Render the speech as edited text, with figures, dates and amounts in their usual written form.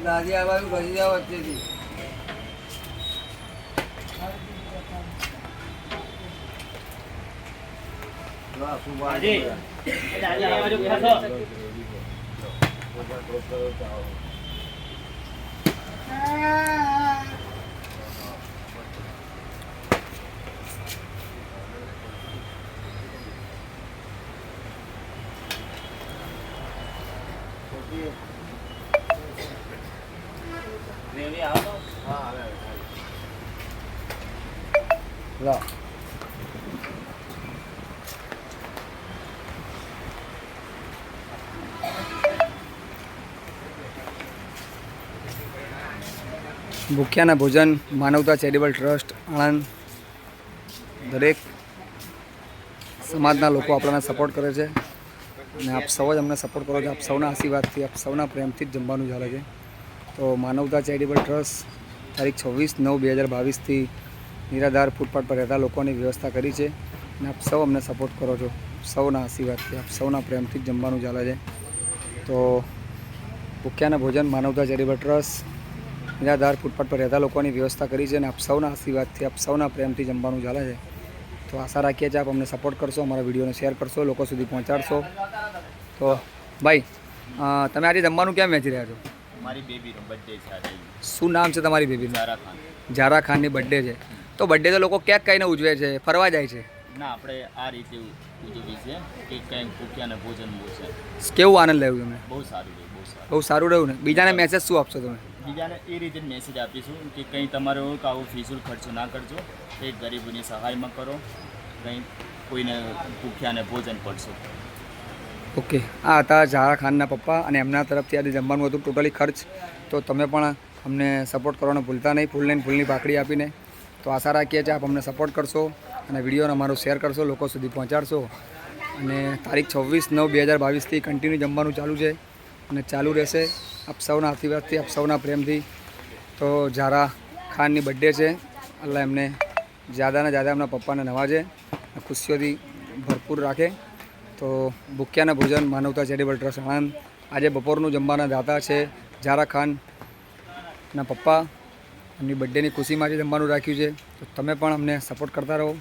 દાદી આ બાજુ ઘસી જાવ વચ્ચેથી. લો ભૂખ્યાના ભોજન માનવતા ચેરિટેબલ ટ્રસ્ટ આણંદ દરેક સમાજના લોકો આપણને સપોર્ટ કરે છે અને આપ સૌ જ અમને સપોર્ટ કરો છો. આપ સૌના આશીર્વાદથી, આપ સૌના પ્રેમથી જ જમવાનું ચાલે છે. તો માનવતા ચેરિટેબલ ટ્રસ્ટ તારીખ 26/9/2022થી નિરાધાર ફૂટપાથ પર રહેતા લોકોની વ્યવસ્થા કરી છે અને આપ સૌ અમને સપોર્ટ કરો છો. સૌના આશીર્વાદથી, આપ સૌના પ્રેમથી જ જમવાનું ચાલે છે. તો ભૂખ્યાના ભોજન માનવતા ચેરિટેબલ ટ્રસ્ટ નિરાધાર ફૂટપાથ પર રહેતા લોકોની વ્યવસ્થા કરી છે અને આપ સૌના આશીર્વાદથી, આપ સૌના પ્રેમથી જમવાનું ચાલે છે. તો આશા રાખીએ છીએ આપ અમને સપોર્ટ કરશો, અમારા વિડીયોને શેર કરશો, લોકો સુધી પહોંચાડશો. તો ભાઈ તમે આજે જમવાનું ક્યાં વેચી રહ્યા છો? મારી બેબીનો બર્થડે છે આજે. શું નામ છે તમારી બેબીનું? ઝારા ખાન. ઝારા ખાનની બર્થડે છે. તો બર્થડે તો લોકો કેક કહીને ઉજવે છે, ફરવા જાય છે. ના, આપણે આ રીતે ઉજવી છે કે કંઈક ભૂખ્યાને ભોજન મળશે. કેવું આનંદ લેવું તમે? બહુ સારું રહ્યું, બહુ સારું. બહુ સારું રહ્યું ને? બીજાને મેસેજ શું આપશો તમે? બીજાને એ રીતે મેસેજ આપીશું કે કંઈ તમારે આવો ફિઝૂલ ખર્ચો ના કરજો, કંઈક ગરીબોની સહાયમાં કરો, કંઈ કોઈને ભૂખ્યાને ભોજન પડશે. ઓકે, આ હતા ઝારા ખાનના પપ્પા અને એમના તરફથી આજે જમવાનું હતું ટોટલી ખર્ચ. તો તમે પણ અમને સપોર્ટ કરવાનું ભૂલતા નહીં, ફૂલની પાકડી આપીને. તો આશા રાખીએ છીએ આપ અમને સપોર્ટ કરશો અને વિડીયોને અમારો શેર કરશો, લોકો સુધી પહોંચાડશો. અને તારીખ 26/9/2022થી કન્ટિન્યુ જમવાનું ચાલુ છે અને ચાલુ રહેશે. આપ સૌના આશીર્વાદથી, આપ સૌના પ્રેમથી. તો ઝારા ખાનની બર્થડે છે. અલ્લાહ એમને જ્યાદાને જ્યાદા એમના પપ્પાને નવાજે, ખુશીઓથી ભરપૂર રાખે. તો ભૂખ્યાના ભોજન માનવતા ચેરિટેબલ ટ્રસ્ટ આણંદ આજે બપોરનું જમવાના દાતા છે ઝારા ખાનના પપ્પા. એમની બર્થડેની ખુશીમાં આજે જમવાનું રાખ્યું છે. તો તમે પણ અમને સપોર્ટ કરતા રહો.